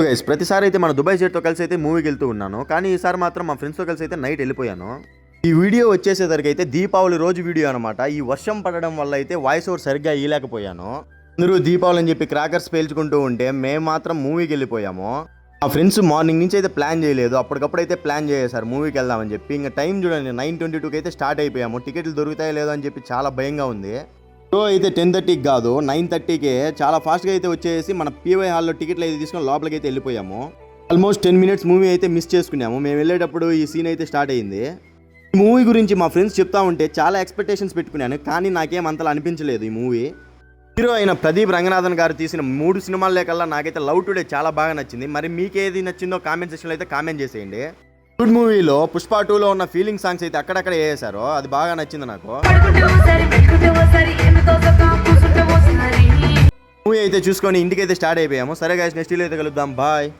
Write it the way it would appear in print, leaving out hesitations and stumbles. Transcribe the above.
Guys ప్రతిసారి అయితే మన దుబాయ్ జెట్తో కలిసి అయితే మూవీకి వెళ్తూ ఉన్నాను. కానీ ఈసారి మాత్రం మా ఫ్రెండ్స్తో కలిసి అయితే నైట్ వెళ్ళిపోయాను. ఈ వీడియో వచ్చేసేసరికి అయితే దీపావళి రోజు వీడియో అనమాట. ఈ వర్షం పడడం వల్ల అయితే వాయిస్ ఓవర్ సరిగ్గా ఇయలేకపోయాను. అందరూ దీపావళి అని చెప్పి క్రాకర్స్ పేల్చుకుంటూ ఉంటే మేము మాత్రం మూవీకి వెళ్ళిపోయాము. మా ఫ్రెండ్స్ మార్నింగ్ నుంచి అయితే ప్లాన్ చేయలేదు, అప్పటికప్పుడు అయితే ప్లాన్ చేశారు మూవీకి వెళ్దామని చెప్పి. ఇంకా టైం చూడండి 9:22కి అయితే స్టార్ట్ అయిపోయాము. టికెట్లు దొరుకుతాయో లేదో అని చెప్పి చాలా భయంగా ఉంది. షో అయితే 10:30కి కాదు 9:30కే చాలా ఫాస్ట్గా అయితే వచ్చేసి మన పీవై హాల్లో టికెట్లు అయితే తీసుకొని లోపలికి అయితే వెళ్ళిపోయాము. ఆల్మోస్ట్ 10 minutes మూవీ అయితే మిస్ చేసుకున్నాము. మేము వెళ్ళేటప్పుడు ఈ సీన్ అయితే స్టార్ట్ అయ్యింది. ఈ మూవీ గురించి మా ఫ్రెండ్స్ చెప్తా ఉంటే చాలా ఎక్స్పెక్టేషన్స్ పెట్టుకున్నాను, కానీ నాకేం అంతలా అనిపించలేదు. ఈ మూవీ హీరో అయిన ప్రదీప్ రంగనాథన్ గారు తీసిన 3 సినిమాల కల్లా నాకైతే లవ్ టుడే చాలా బాగా నచ్చింది. మరి మీకేది నచ్చిందో కామెంట్ సెక్షన్లో అయితే కామెంట్ చేసేయండి. గుడ్ మూవీలో పుష్ప 2లో ఉన్న ఫీలింగ్ సాంగ్స్ అయితే అక్కడక్కడ వేసారో అది బాగా నచ్చింది నాకు. మూవీ అయితే చూసుకొని ఇంటికి అయితే స్టార్ట్ అయిపోయాము. సరే గైస్, నెక్స్ట్ వీడియో అయితే కలుద్దాం. బాయ్.